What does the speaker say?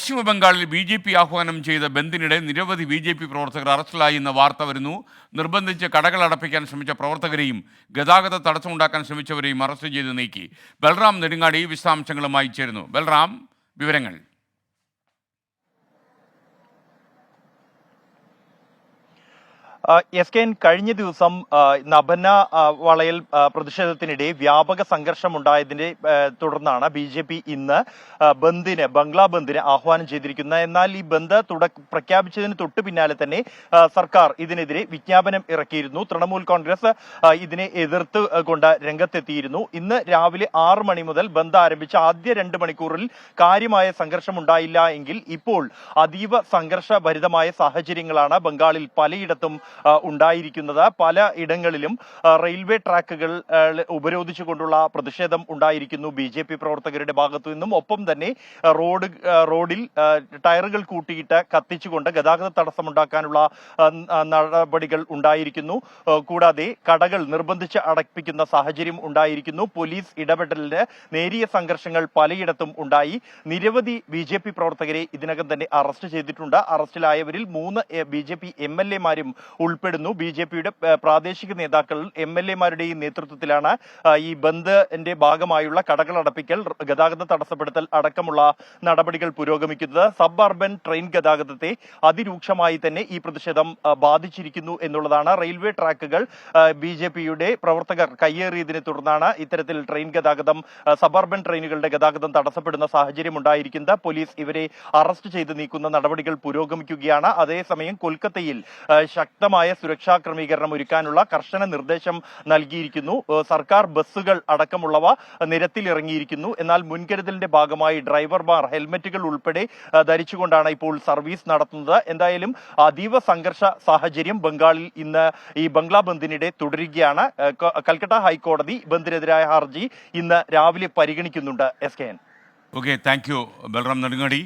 പശ്ചിമ ബംഗാളിൽ ബി.ജെ.പി. ആഹ്വാനം ചെയ്ത ബന്ദിനിടെ നിരവധി ബി.ജെ.പി. പ്രവർത്തകർ അറസ്റ്റിലായി എന്ന വാർത്ത വരുന്നു. നിർബന്ധിച്ച് കടകൾ അടപ്പിക്കാൻ ശ്രമിച്ച പ്രവർത്തകരെയും ഗതാഗത തടസ്സമുണ്ടാക്കാൻ ശ്രമിച്ചവരെയും അറസ്റ്റ് ചെയ്ത് നീക്കി. ബൽറാം നെടുങ്ങാടി വിശദാംശങ്ങളുമായി ചേരുന്നു. ബൽറാം, വിവരങ്ങൾ. എസ്കെൻ, കഴിഞ്ഞ ദിവസം നഭന വളയൽ പ്രതിഷേധത്തിനിടെ വ്യാപക സംഘർഷമുണ്ടായതിനെ തുടർന്നാണ് ബി.ജെ.പി. ഇന്ന് ബംഗ്ലാ ബന്ദിന് ആഹ്വാനം ചെയ്തിരിക്കുന്നത്. എന്നാൽ ഈ ബന്ദ് പ്രഖ്യാപിച്ചതിന് തൊട്ടു പിന്നാലെ തന്നെ സർക്കാർ ഇതിനെതിരെ വിജ്ഞാപനം ഇറക്കിയിരുന്നു. തൃണമൂൽ കോൺഗ്രസ് ഇതിനെ എതിർത്ത് കൊണ്ട് രംഗത്തെത്തിയിരുന്നു. ഇന്ന് രാവിലെ 6 മണി മുതൽ ബന്ദ് ആരംഭിച്ച ആദ്യ 2 മണിക്കൂറിൽ കാര്യമായ സംഘർഷമുണ്ടായില്ല എങ്കിൽ ഇപ്പോൾ അതീവ സംഘർഷഭരിതമായ സാഹചര്യങ്ങളാണ് ബംഗാളിൽ പലയിടത്തും ഉണ്ടായിരിക്കുന്നത്. പല ഇടങ്ങളിലും റെയിൽവേ ട്രാക്കുകൾ ഉപരോധിച്ചുകൊണ്ടുള്ള പ്രതിഷേധം ഉണ്ടായിരിക്കുന്നു ബി.ജെ.പി. പ്രവർത്തകരുടെ ഭാഗത്തു നിന്നും. ഒപ്പം തന്നെ റോഡിൽ ടയറുകൾ കൂട്ടിയിട്ട് കത്തിച്ചുകൊണ്ട് ഗതാഗത തടസ്സമുണ്ടാക്കാനുള്ള നടപടികൾ ഉണ്ടായിരിക്കുന്നു. കൂടാതെ കടകൾ നിർബന്ധിച്ച് അടപ്പിക്കുന്ന സാഹചര്യം ഉണ്ടായിരിക്കുന്നു. പോലീസ് ഇടപെടലിന് നേരിയ സംഘർഷങ്ങൾ പലയിടത്തും ഉണ്ടായി. നിരവധി ബി.ജെ.പി. പ്രവർത്തകരെ ഇതിനകം തന്നെ അറസ്റ്റ് ചെയ്തിട്ടുണ്ട്. അറസ്റ്റിലായവരിൽ 3 ബി.ജെ.പി. എം.എൽ.എമാരും ഉൾപ്പെടുന്നു. ബി.ജെ.പിയുടെ പ്രാദേശിക നേതാക്കൾ എം.എൽ.എമാരുടെയും നേതൃത്വത്തിലാണ് ഈ ബന്ദിന്റെ ഭാഗമായുള്ള കടകൾ അടപ്പിക്കൽ, ഗതാഗത തടസ്സപ്പെടുത്തൽ അടക്കമുള്ള നടപടികൾ പുരോഗമിക്കുന്നത്. സബ് അർബൻ ട്രെയിൻ ഗതാഗതത്തെ അതിരൂക്ഷമായി തന്നെ ഈ പ്രതിഷേധം ബാധിച്ചിരിക്കുന്നു എന്നുള്ളതാണ്. റെയിൽവേ ട്രാക്കുകൾ ബി.ജെ.പിയുടെ പ്രവർത്തകർ കയ്യേറിയതിനെ തുടർന്നാണ് ഇത്തരത്തിൽ ട്രെയിൻ ഗതാഗതം, സബ് അർബൻ ട്രെയിനുകളുടെ ഗതാഗതം തടസ്സപ്പെടുന്ന സാഹചര്യം ഉണ്ടായിരിക്കുന്നത്. പോലീസ് ഇവരെ അറസ്റ്റ് ചെയ്ത് നീക്കുന്ന നടപടികൾ പുരോഗമിക്കുകയാണ്. അതേസമയം കൊൽക്കത്തയിൽ ശക്തമായ സുരക്ഷാ ക്രമീകരണം ഒരുക്കാനുള്ള കർശന നിർദ്ദേശം നൽകിയിരിക്കുന്നു. സർക്കാർ ബസ്സുകൾ അടക്കമുള്ളവ നിരത്തിലിറങ്ങിയിരിക്കുന്നു. എന്നാൽ മുൻകരുതലിന്റെ ഭാഗമായി ഡ്രൈവർമാർ ഹെൽമറ്റുകൾ ഉൾപ്പെടെ ധരിച്ചുകൊണ്ടാണ് ഇപ്പോൾ സർവീസ് നടത്തുന്നത്. എന്തായാലും അതീവ സംഘർഷ സാഹചര്യം ബംഗാളിൽ ഇന്ന് ഈ ബംഗ്ലാ ബന്ദിനിടെ തുടരുകയാണ്. കൽക്കട്ട ഹൈക്കോടതി ബന്ദിനെതിരായ ഹർജി ഇന്ന് രാവിലെ പരിഗണിക്കുന്നുണ്ട്. SKN. Okay, thank you Balram Nedungadi.